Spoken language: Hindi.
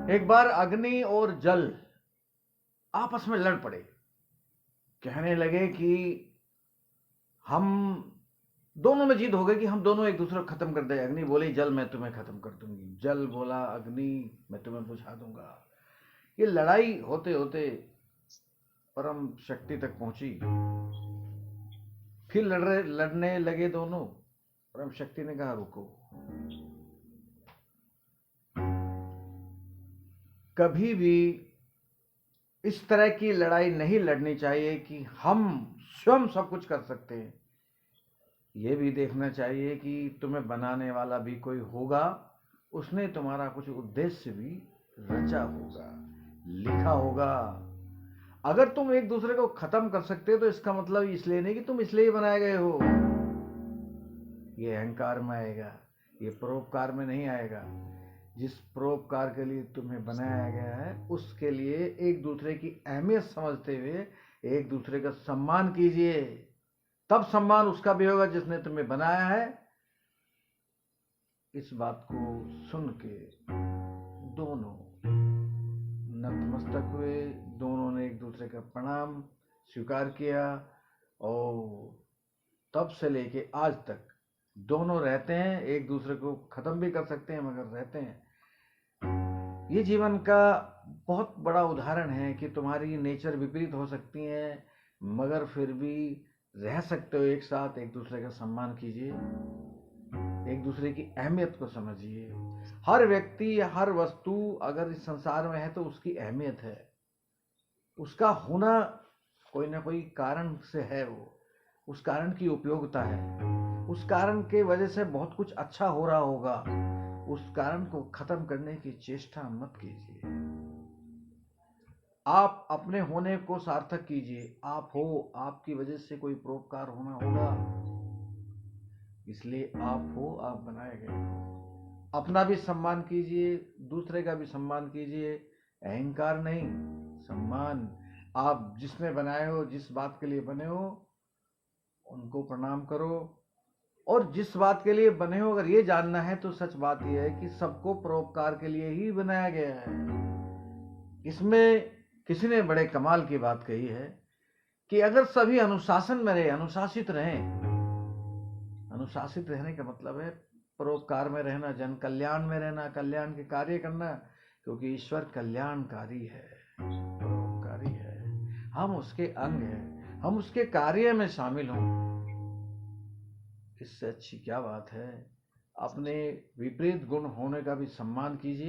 एक बार अग्नि और जल आपस में लड़ पड़े। कहने लगे कि हम दोनों में जीत हो गई कि हम दोनों एक दूसरे को खत्म कर दे। अग्नि बोली जल मैं तुम्हें खत्म कर दूंगी, जल बोला अग्नि मैं तुम्हें बुझा दूंगा। ये लड़ाई होते होते परम शक्ति तक पहुंची। फिर लड़ने लगे दोनों। परम शक्ति ने कहा रुको, कभी भी इस तरह की लड़ाई नहीं लड़नी चाहिए कि हम स्वयं सब कुछ कर सकते हैं। ये भी देखना चाहिए कि तुम्हें बनाने वाला भी कोई होगा, उसने तुम्हारा कुछ उद्देश्य भी रचा होगा, लिखा होगा। अगर तुम एक दूसरे को खत्म कर सकते हो तो इसका मतलब इसलिए नहीं कि तुम इसलिए बनाए गए हो। ये अहंकार में आएगा, ये परोपकार में नहीं आएगा। जिस परोपकार के लिए तुम्हें बनाया गया है उसके लिए एक दूसरे की अहमियत समझते हुए एक दूसरे का सम्मान कीजिए। तब सम्मान उसका भी होगा जिसने तुम्हें बनाया है। इस बात को सुन के दोनों नतमस्तक हुए, दोनों ने एक दूसरे का प्रणाम स्वीकार किया और तब से लेके आज तक दोनों रहते हैं। एक दूसरे को खत्म भी कर सकते हैं मगर रहते हैं। ये जीवन का बहुत बड़ा उदाहरण है कि तुम्हारी नेचर विपरीत हो सकती है मगर फिर भी रह सकते हो एक साथ। एक दूसरे का सम्मान कीजिए, एक दूसरे की अहमियत को समझिए। हर व्यक्ति या हर वस्तु अगर इस संसार में है तो उसकी अहमियत है, उसका होना कोई ना कोई कारण से है। वो उस कारण की उपयोगिता है, उस कारण के वजह से बहुत कुछ अच्छा हो रहा होगा। उस कारण को खत्म करने की चेष्टा मत कीजिए। आप अपने होने को सार्थक कीजिए। आप हो, आपकी वजह से कोई परोपकार होना होगा, इसलिए आप हो, आप बनाए गए हो। अपना भी सम्मान कीजिए, दूसरे का भी सम्मान कीजिए। अहंकार नहीं, सम्मान। आप जिसने बनाए हो, जिस बात के लिए बने हो उनको प्रणाम करो। और जिस बात के लिए बने हो अगर ये जानना है तो सच बात यह है कि सबको परोपकार के लिए ही बनाया गया है। इसमें किसी ने बड़े कमाल की बात कही है कि अगर सभी अनुशासन में रहे, अनुशासित रहें। अनुशासित रहने का मतलब है परोपकार में रहना, जन कल्याण में रहना, कल्याण के कार्य करना, क्योंकि ईश्वर कल्याणकारी है, परोपकारी है। हम उसके अंग हैं, हम उसके कार्य में शामिल हों। इससे अच्छी क्या बात है। अपने विपरीत गुण होने का भी सम्मान कीजिए।